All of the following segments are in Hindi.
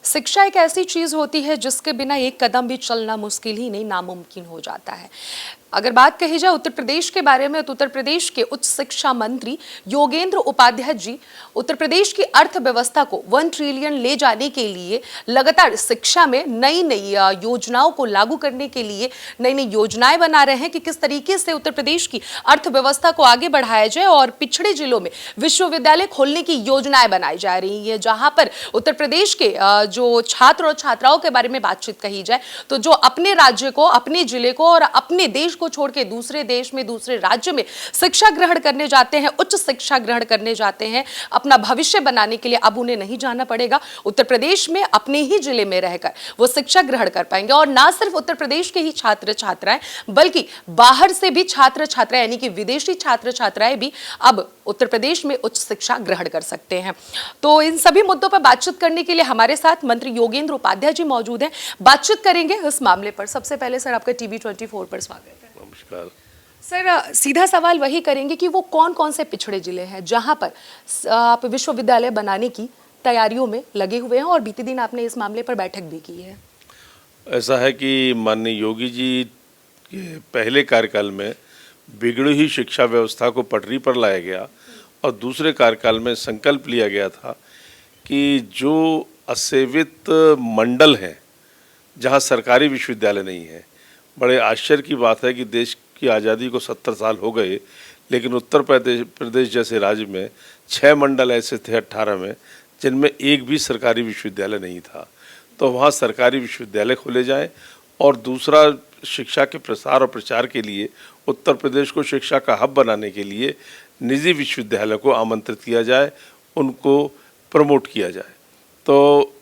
शिक्षा एक ऐसी चीज होती है जिसके बिना एक कदम भी चलना मुश्किल ही नहीं नामुमकिन हो जाता है। अगर बात कही जाए उत्तर प्रदेश के बारे में तो उत्तर प्रदेश के उच्च शिक्षा मंत्री योगेंद्र उपाध्याय जी उत्तर प्रदेश की अर्थव्यवस्था को 1 ट्रिलियन ले जाने के लिए लगातार शिक्षा में नई नई योजनाओं को लागू करने के लिए नई नई योजनाएं बना रहे हैं कि किस तरीके से उत्तर प्रदेश की अर्थव्यवस्था को आगे बढ़ाया जाए और पिछड़े जिलों में विश्वविद्यालय खोलने की योजनाएं बनाई जा रही है। जहां पर उत्तर प्रदेश के जो छात्र और छात्राओं के बारे में बातचीत कही जाए तो जो अपने राज्य को, अपने जिले को और अपने देश को छोड़ के दूसरे देश में, दूसरे राज्य में शिक्षा ग्रहण करने जाते हैं, उच्च शिक्षा ग्रहण करने जाते हैं, अपना भविष्य बनाने के लिए अब उन्हें नहीं जाना पड़ेगा। उत्तर प्रदेश में अपने ही जिले में रहकर वो शिक्षा ग्रहण कर पाएंगे। और ना सिर्फ उत्तर प्रदेश के ही छात्र छात्राएं बल्कि बाहर से भी छात्र छात्राएं यानी कि विदेशी छात्र छात्राएं भी अब उत्तर प्रदेश में उच्च शिक्षा ग्रहण कर सकते हैं। तो इन सभी मुद्दों पर बातचीत करने के लिए हमारे साथ मंत्री योगेंद्र उपाध्याय जी मौजूद हैं। बातचीत करेंगे इस मामले पर। सबसे पहले सर आपका टीवी 24 पर स्वागत है। नमस्कार सर, सीधा सवाल वही करेंगे कि वो कौन कौन से पिछड़े जिले हैं जहां पर आप विश्वविद्यालय बनाने की तैयारियों में लगे हुए हैं और बीते दिन आपने इस मामले पर बैठक भी की है। ऐसा है कि माननीय योगी जी के पहले कार्यकाल में बिगड़ी हुई शिक्षा व्यवस्था को पटरी पर लाया गया और दूसरे कार्यकाल में संकल्प लिया गया था कि जो असेवित मंडल हैं जहां सरकारी विश्वविद्यालय नहीं है, बड़े आश्चर्य की बात है कि देश की आज़ादी को 70 साल हो गए लेकिन उत्तर प्रदेश जैसे राज्य में 6 मंडल ऐसे थे 18 में जिनमें एक भी सरकारी विश्वविद्यालय नहीं था। तो वहाँ सरकारी विश्वविद्यालय खोले जाएं और दूसरा शिक्षा के प्रसार और प्रचार के लिए उत्तर प्रदेश को शिक्षा का हब बनाने के लिए निजी विश्वविद्यालय को आमंत्रित किया जाए, उनको प्रमोट किया जाए। तो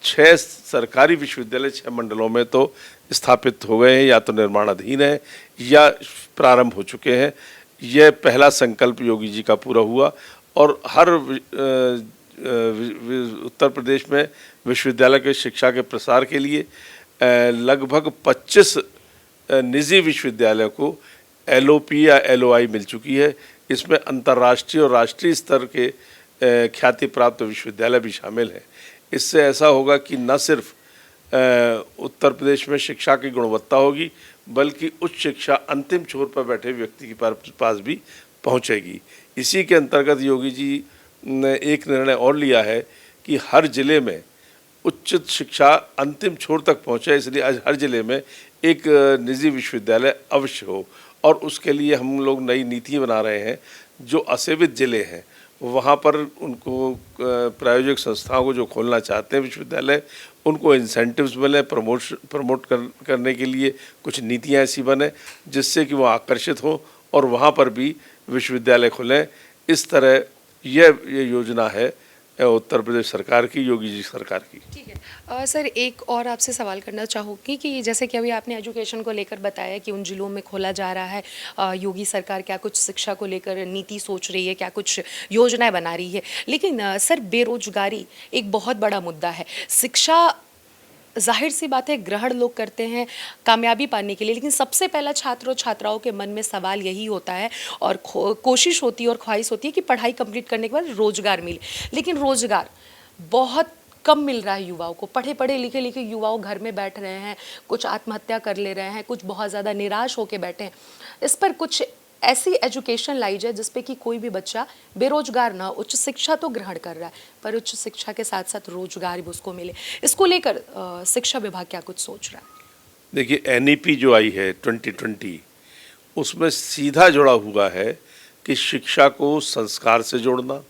6 सरकारी विश्वविद्यालय 6 मंडलों में तो स्थापित हो गए हैं, या तो निर्माणाधीन है या प्रारंभ हो चुके हैं। यह पहला संकल्प योगी जी का पूरा हुआ और हर उत्तर प्रदेश में विश्वविद्यालय के शिक्षा के प्रसार के लिए लगभग 25 निजी विश्वविद्यालयों को LOP या LOI मिल चुकी है। इसमें अंतर्राष्ट्रीय और राष्ट्रीय स्तर के ख्याति प्राप्त विश्वविद्यालय भी शामिल हैं। इससे ऐसा होगा कि न सिर्फ उत्तर प्रदेश में शिक्षा की गुणवत्ता होगी बल्कि उच्च शिक्षा अंतिम छोर पर बैठे व्यक्ति के पास भी पहुंचेगी। इसी के अंतर्गत योगी जी ने एक निर्णय और लिया है कि हर जिले में उच्च शिक्षा अंतिम छोर तक पहुंचे, इसलिए आज हर जिले में एक निजी विश्वविद्यालय अवश्य हो। और उसके लिए हम लोग नई नीति बना रहे हैं। जो असेवित जिले हैं वहाँ पर उनको प्रायोजक संस्थाओं को जो खोलना चाहते हैं विश्वविद्यालय, उनको इंसेंटिव्स मिले, प्रमोट करने के लिए कुछ नीतियाँ ऐसी बने जिससे कि वो आकर्षित हों और वहाँ पर भी विश्वविद्यालय खुलें। इस तरह ये योजना है उत्तर प्रदेश सरकार की, योगी जी सरकार की। ठीक है सर, एक और आपसे सवाल करना चाहूँगी कि जैसे कि अभी आपने एजुकेशन को लेकर बताया कि उन जिलों में खोला जा रहा है, योगी सरकार क्या कुछ शिक्षा को लेकर नीति सोच रही है, क्या कुछ योजनाएं बना रही है, लेकिन सर बेरोजगारी एक बहुत बड़ा मुद्दा है। शिक्षा जाहिर सी बात है ग्रहण लोग करते हैं कामयाबी पाने के लिए, लेकिन सबसे पहला छात्र और छात्राओं के मन में सवाल यही होता है और कोशिश होती है और ख्वाहिश होती है कि पढ़ाई कंप्लीट करने के बाद रोजगार मिले। लेकिन रोजगार बहुत कम मिल रहा है युवाओं को। पढ़े पढ़े लिखे लिखे युवाओं घर में बैठ रहे हैं, कुछ आत्महत्या कर ले रहे हैं, कुछ बहुत ज़्यादा निराश होकर बैठे हैं। इस पर कुछ ऐसी एजुकेशन लाई जाए जिसपे कि कोई भी बच्चा बेरोजगार ना, उच्च शिक्षा तो ग्रहण कर रहा है पर उच्च शिक्षा के साथ साथ रोजगार भी उसको मिले। इसको लेकर शिक्षा विभाग क्या कुछ सोच रहा है? देखिए, NEP जो आई है 2020, उसमें सीधा जुड़ा हुआ है कि शिक्षा को संस्कार से जोड़ना,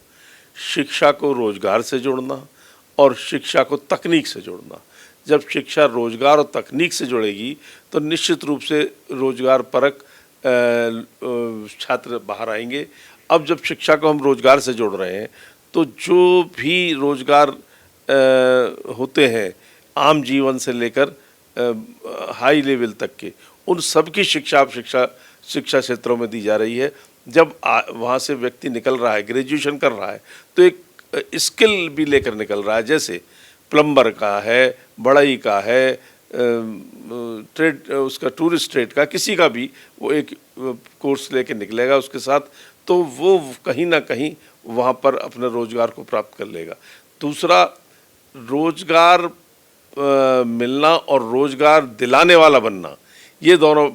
शिक्षा को रोजगार से जोड़ना और शिक्षा को तकनीक से जोड़ना। जब शिक्षा रोजगार और तकनीक से जुड़ेगी तो निश्चित रूप से रोजगार परक छात्र बाहर आएंगे। अब जब शिक्षा को हम रोजगार से जोड़ रहे हैं तो जो भी रोजगार होते हैं आम जीवन से लेकर हाई लेवल तक के, उन सब की शिक्षा शिक्षा क्षेत्रों में दी जा रही है। जब वहाँ से व्यक्ति निकल रहा है, ग्रेजुएशन कर रहा है, तो एक स्किल भी लेकर निकल रहा है। जैसे प्लम्बर का है, बढ़ई का है, ट्रेड उसका टूरिस्ट ट्रेड का, किसी का भी वो एक कोर्स लेके निकलेगा उसके साथ, तो वो कहीं ना कहीं वहाँ पर अपने रोजगार को प्राप्त कर लेगा। दूसरा, रोजगार मिलना और रोजगार दिलाने वाला बनना, ये दोनों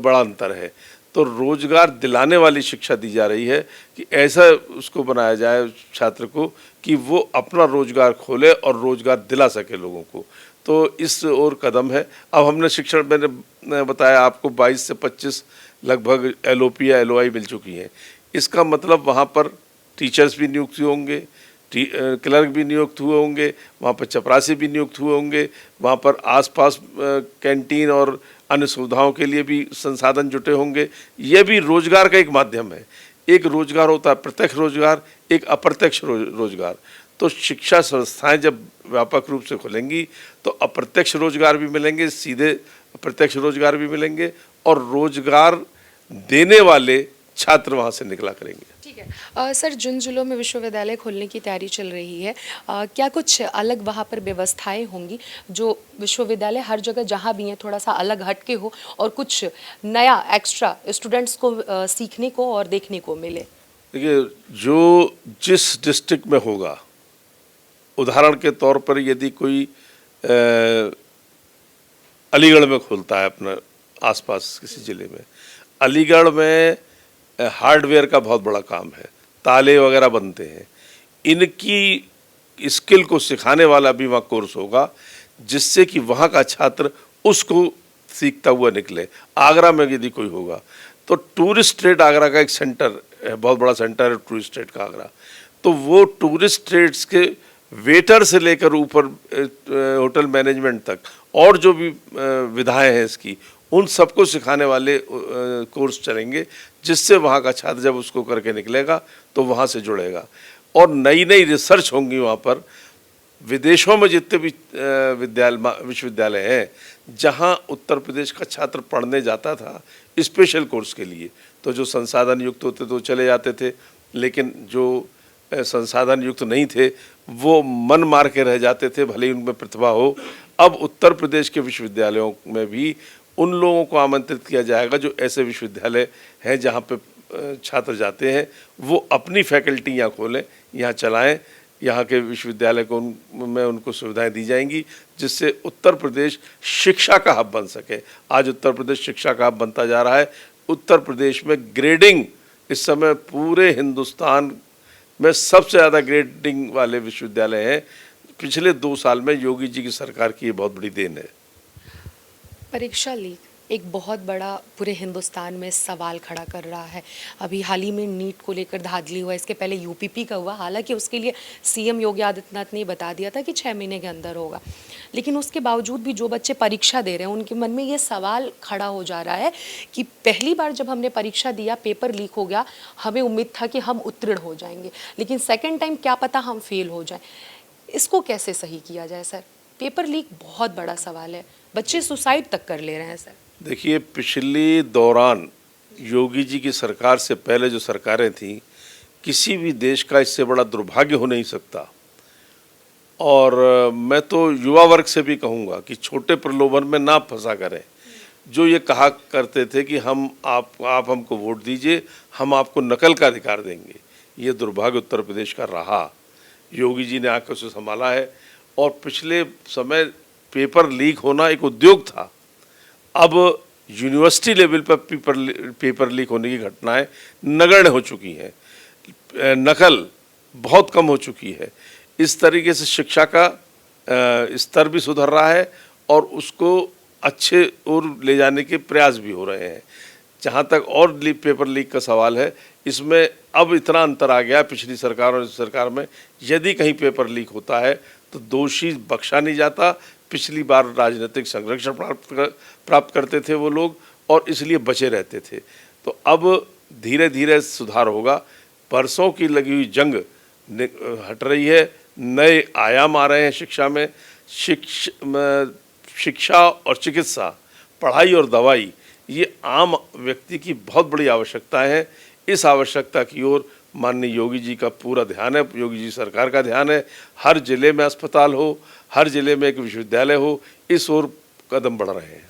बड़ा अंतर है। तो रोजगार दिलाने वाली शिक्षा दी जा रही है कि ऐसा उसको बनाया जाए छात्र को कि वो अपना रोजगार खोले और रोजगार दिला सके लोगों को। तो इस ओर कदम है। अब हमने शिक्षण, मैंने बताया आपको 22 से 25 लगभग LOP या LOI मिल चुकी हैं। इसका मतलब वहाँ पर टीचर्स भी नियुक्त होंगे, क्लर्क भी नियुक्त हुए होंगे, वहाँ पर चपरासी भी नियुक्त हुए होंगे, वहाँ पर आसपास कैंटीन और अन्य सुविधाओं के लिए भी संसाधन जुटे होंगे। यह भी रोजगार का एक माध्यम है। एक रोजगार होता है प्रत्यक्ष रोजगार, एक अप्रत्यक्ष रोजगार। तो शिक्षा संस्थाएं जब व्यापक रूप से खुलेंगी तो अप्रत्यक्ष रोजगार भी मिलेंगे, सीधे प्रत्यक्ष रोजगार भी मिलेंगे, और रोजगार देने वाले छात्र वहाँ से निकला करेंगे। ठीक है सर, जिन जिलों में विश्वविद्यालय खोलने की तैयारी चल रही है, क्या कुछ अलग वहाँ पर व्यवस्थाएं होंगी जो विश्वविद्यालय हर जगह जहाँ भी हैं थोड़ा सा अलग हटके हो और कुछ नया एक्स्ट्रा स्टूडेंट्स को सीखने को और देखने को मिले? देखिए, जो जिस डिस्ट्रिक्ट में होगा, उदाहरण के तौर पर यदि कोई अलीगढ़ में खोलता है अपना आसपास किसी ज़िले में, अलीगढ़ में हार्डवेयर का बहुत बड़ा काम है, ताले वगैरह बनते हैं, इनकी स्किल को सिखाने वाला भी वहाँ कोर्स होगा जिससे कि वहाँ का छात्र उसको सीखता हुआ निकले। आगरा में यदि कोई होगा तो टूरिस्ट ट्रेड, आगरा का एक सेंटर है, बहुत बड़ा सेंटर है टूरिस्ट ट्रेड का आगरा, तो वो टूरिस्ट ट्रेड्स के वेटर से लेकर ऊपर होटल मैनेजमेंट तक और जो भी विधाएं हैं इसकी, उन सबको सिखाने वाले कोर्स चलेंगे जिससे वहाँ का छात्र जब उसको करके निकलेगा तो वहाँ से जुड़ेगा। और नई नई रिसर्च होंगी वहाँ पर। विदेशों में जितने भी विश्वविद्यालय हैं जहाँ उत्तर प्रदेश का छात्र पढ़ने जाता था स्पेशल कोर्स के लिए, तो जो संसाधन युक्त होते तो चले जाते थे, लेकिन जो संसाधन युक्त नहीं थे वो मन मार के रह जाते थे, भले ही उनमें प्रतिभा हो। अब उत्तर प्रदेश के विश्वविद्यालयों में भी उन लोगों को आमंत्रित किया जाएगा जो ऐसे विश्वविद्यालय हैं जहाँ पे छात्र जाते हैं, वो अपनी फैकल्टी यहाँ खोलें, यहाँ चलाएं, यहाँ के विश्वविद्यालय को में उनको सुविधाएं दी जाएंगी जिससे उत्तर प्रदेश शिक्षा का हब बन सके। आज उत्तर प्रदेश शिक्षा का हब बनता जा रहा है। उत्तर प्रदेश में ग्रेडिंग इस समय पूरे हिंदुस्तान में सबसे ज़्यादा ग्रेडिंग वाले विश्वविद्यालय हैं। पिछले 2 साल में योगी जी की सरकार की ये बहुत बड़ी देन है। परीक्षा लीक एक बहुत बड़ा पूरे हिंदुस्तान में सवाल खड़ा कर रहा है। अभी हाल ही में नीट को लेकर धांधली हुआ, इसके पहले UPP का हुआ, हालांकि उसके लिए CM योगी आदित्यनाथ ने बता दिया था कि 6 महीने के अंदर होगा, लेकिन उसके बावजूद भी जो बच्चे परीक्षा दे रहे हैं उनके मन में ये सवाल खड़ा हो जा रहा है कि पहली बार जब हमने परीक्षा दिया पेपर लीक हो गया, हमें उम्मीद था कि हम उत्तीर्ण हो जाएंगे, लेकिन सेकेंड टाइम क्या पता हम फेल हो जाएं। इसको कैसे सही किया जाए सर? पेपर लीक बहुत बड़ा सवाल है, बच्चे सुसाइड तक कर ले रहे हैं सर। देखिए, पिछले दौरान योगी जी की सरकार से पहले जो सरकारें थीं, किसी भी देश का इससे बड़ा दुर्भाग्य हो नहीं सकता। और मैं तो युवा वर्ग से भी कहूँगा कि छोटे प्रलोभन में ना फंसा करें। जो ये कहा करते थे कि आप हमको वोट दीजिए, हम आपको नकल का अधिकार देंगे, ये दुर्भाग्य उत्तर प्रदेश का रहा। योगी जी ने आकर उसे संभाला है। और पिछले समय पेपर लीक होना एक उद्योग था, अब यूनिवर्सिटी लेवल पर पेपर लीक होने की घटनाएं नगण्य हो चुकी हैं, नकल बहुत कम हो चुकी है। इस तरीके से शिक्षा का स्तर भी सुधर रहा है और उसको अच्छे ओर ले जाने के प्रयास भी हो रहे हैं। जहाँ तक और पेपर लीक का सवाल है, इसमें अब इतना अंतर आ गया पिछली सरकार और इस सरकार में, यदि कहीं पेपर लीक होता है तो दोषी बख्शा नहीं जाता। पिछली बार राजनीतिक संरक्षण प्राप्त करते थे वो लोग और इसलिए बचे रहते थे। तो अब धीरे धीरे सुधार होगा। बरसों की लगी हुई जंग हट रही है, नए आयाम आ रहे हैं शिक्षा में। शिक्षा और चिकित्सा, पढ़ाई और दवाई, ये आम व्यक्ति की बहुत बड़ी आवश्यकता है। इस आवश्यकता की ओर माननीय योगी जी का पूरा ध्यान है, योगी जी सरकार का ध्यान है। हर जिले में अस्पताल हो, हर जिले में एक विश्वविद्यालय हो, इस ओर कदम बढ़ रहे हैं।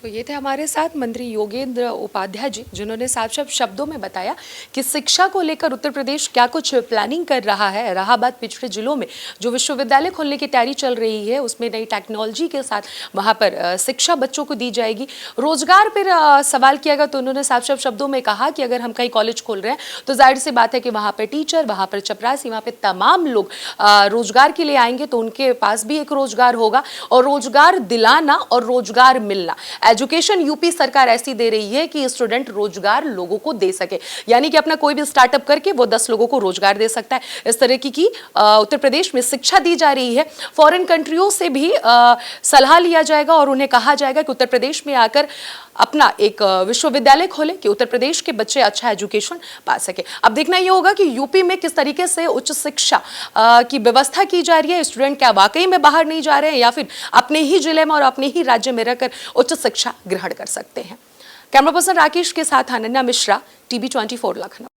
तो ये थे हमारे साथ मंत्री योगेंद्र उपाध्याय जी, जिन्होंने साफ साफ शब्दों में बताया कि शिक्षा को लेकर उत्तर प्रदेश क्या कुछ प्लानिंग कर रहा है। इलाहाबाद पिछड़े जिलों में जो विश्वविद्यालय खोलने की तैयारी चल रही है, उसमें नई टेक्नोलॉजी के साथ वहां पर शिक्षा बच्चों को दी जाएगी। रोजगार पर सवाल किया गया तो उन्होंने साफ साफ शब्दों में कहा कि अगर हम कहीं कॉलेज खोल रहे हैं तो जाहिर सी बात है कि वहां पर टीचर, वहां पर चपरासी, वहां पर तमाम लोग रोजगार के लिए आएंगे, तो उनके पास भी एक रोजगार होगा। और रोजगार दिलाना और रोजगार मिलना, एजुकेशन यूपी सरकार ऐसी दे रही है कि स्टूडेंट रोजगार लोगों को दे सके, यानी कि अपना कोई भी स्टार्टअप करके वो 10 लोगों को रोजगार दे सकता है। इस तरह की उत्तर प्रदेश में शिक्षा दी जा रही है। फॉरेन कंट्रियों से भी सलाह लिया जाएगा और उन्हें कहा जाएगा कि उत्तर प्रदेश में आकर अपना एक विश्वविद्यालय खोले कि उत्तर प्रदेश के बच्चे अच्छा एजुकेशन पा सके। अब देखना ये होगा कि यूपी में किस तरीके से उच्च शिक्षा की व्यवस्था की जा रही है। स्टूडेंट क्या वाकई में बाहर नहीं जा रहे हैं या फिर अपने ही जिले में और अपने ही राज्य में रहकर उच्च शिक्षा ग्रहण कर सकते हैं। कैमरा पर्सन राकेश के साथ अनन्या मिश्रा, टीवी 24 लखनऊ।